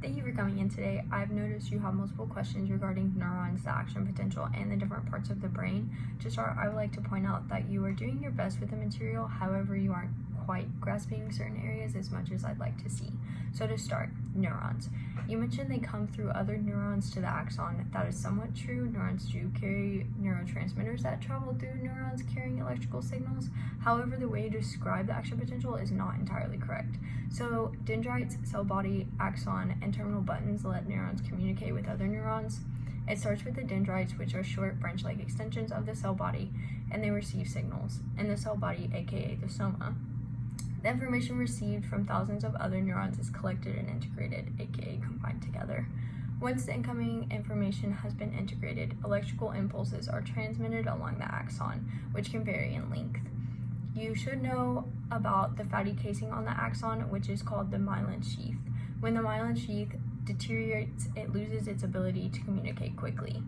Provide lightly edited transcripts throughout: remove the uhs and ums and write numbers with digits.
Thank you for coming in today. I've noticed you have multiple questions regarding neurons, the action potential, and the different parts of the brain. To start, I would like to point out that you are doing your best with the material, however, you aren't quite grasping certain areas as much as I'd like to see. So to start, neurons. You mentioned they come through other neurons to the axon. That is somewhat true. Neurons do carry neurotransmitters that travel through neurons carrying electrical signals. However, the way you describe the action potential is not entirely correct. So dendrites, cell body, axon, and terminal buttons let neurons communicate with other neurons. It starts with the dendrites, which are short branch-like extensions of the cell body, and they receive signals in the cell body, aka the soma. The information received from thousands of other neurons is collected and integrated, aka combined together. Once the incoming information has been integrated, electrical impulses are transmitted along the axon, which can vary in length. You should know about the fatty casing on the axon, which is called the myelin sheath. When the myelin sheath deteriorates, it loses its ability to communicate quickly.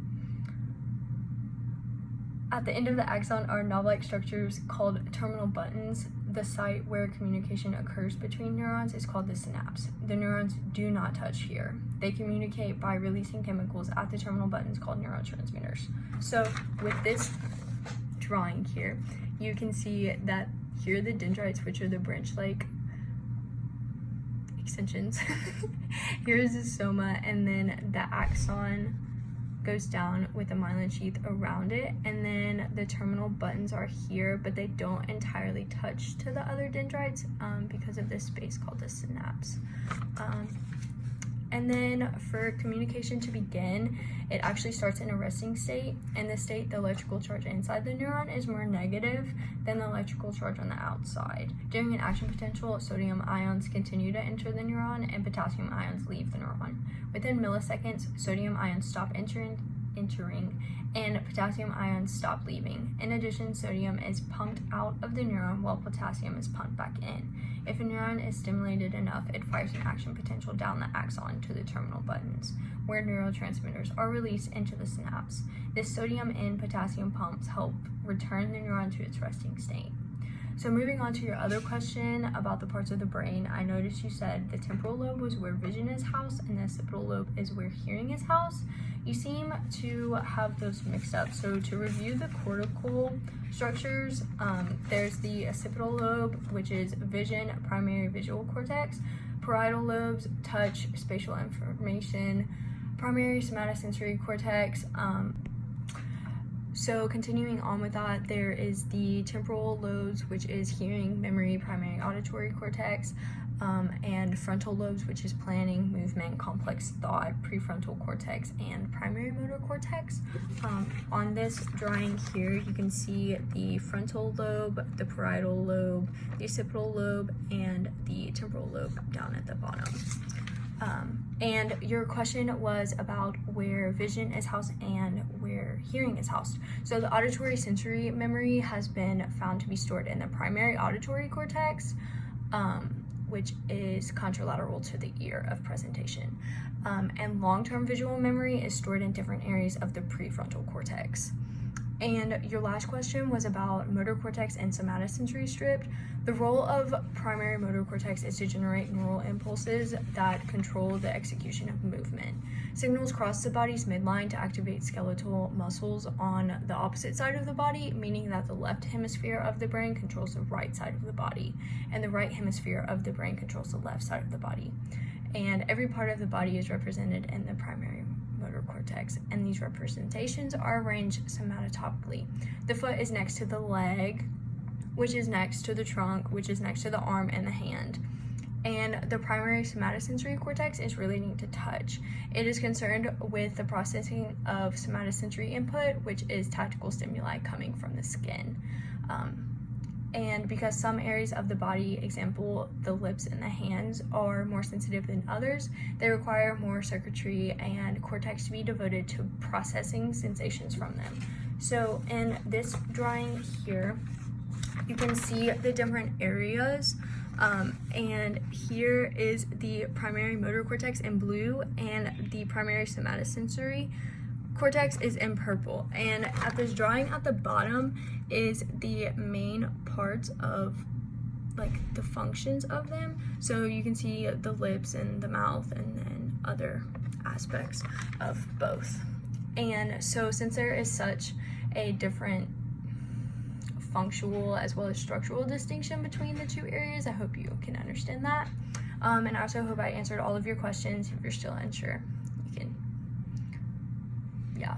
At the end of the axon are knob-like structures called terminal buttons. The site where communication occurs between neurons is called the synapse. The neurons do not touch here. They communicate by releasing chemicals at the terminal buttons called neurotransmitters. So with this drawing here, you can see that here are the dendrites, which are the branch-like extensions. Here's the soma, and then the axon goes down with the myelin sheath around it, and then the terminal buttons are here, but they don't entirely touch to the other dendrites because of this space called the synapse. And then for communication to begin, it actually starts in a resting state. In this state, the electrical charge inside the neuron is more negative than the electrical charge on the outside. During an action potential, sodium ions continue to enter the neuron and potassium ions leave the neuron. Within milliseconds, sodium ions stop entering and potassium ions stop leaving. In addition, sodium is pumped out of the neuron while potassium is pumped back in. If a neuron is stimulated enough, it fires an action potential down the axon to the terminal buttons, where neurotransmitters are released into the synapse. This sodium and potassium pumps help return the neuron to its resting state. So moving on to your other question about the parts of the brain, I noticed you said the temporal lobe was where vision is housed and the occipital lobe is where hearing is housed. You seem to have those mixed up. So to review the cortical structures, there's the occipital lobe, which is vision, primary visual cortex, parietal lobes, touch, spatial information, primary somatosensory cortex. So continuing on with that, there is the temporal lobes, which is hearing, memory, primary auditory cortex, and frontal lobes, which is planning, movement, complex thought, prefrontal cortex, and primary motor cortex. On this drawing here, you can see the frontal lobe, the parietal lobe, the occipital lobe, and the temporal lobe down at the bottom. And your question was about where vision is housed and where hearing is housed. So the auditory sensory memory has been found to be stored in the primary auditory cortex, which is contralateral to the ear of presentation. And long-term visual memory is stored in different areas of the prefrontal cortex. And your last question was about motor cortex and somatosensory strip. The role of primary motor cortex is to generate neural impulses that control the execution of movement. Signals cross the body's midline to activate skeletal muscles on the opposite side of the body, meaning that the left hemisphere of the brain controls the right side of the body, and the right hemisphere of the brain controls the left side of the body. And every part of the body is represented in the primary motor cortex, and these representations are arranged somatotopically. The foot is next to the leg, which is next to the trunk, which is next to the arm and the hand. And the primary somatosensory cortex is relating to touch. It is concerned with the processing of somatosensory input, which is tactile stimuli coming from the skin. And because some areas of the body, example, the lips and the hands, are more sensitive than others, they require more circuitry and cortex to be devoted to processing sensations from them. So in this drawing here, you can see the different areas, and here is the primary motor cortex in blue and the primary somatosensory cortex is in purple. And at this drawing at the bottom is the main parts of like the functions of them. So you can see the lips and the mouth, and then other aspects of both. And so since there is such a different functional as well as structural distinction between the two areas, I hope you can understand that. And I also hope I answered all of your questions. If you're still unsure, you can, yeah.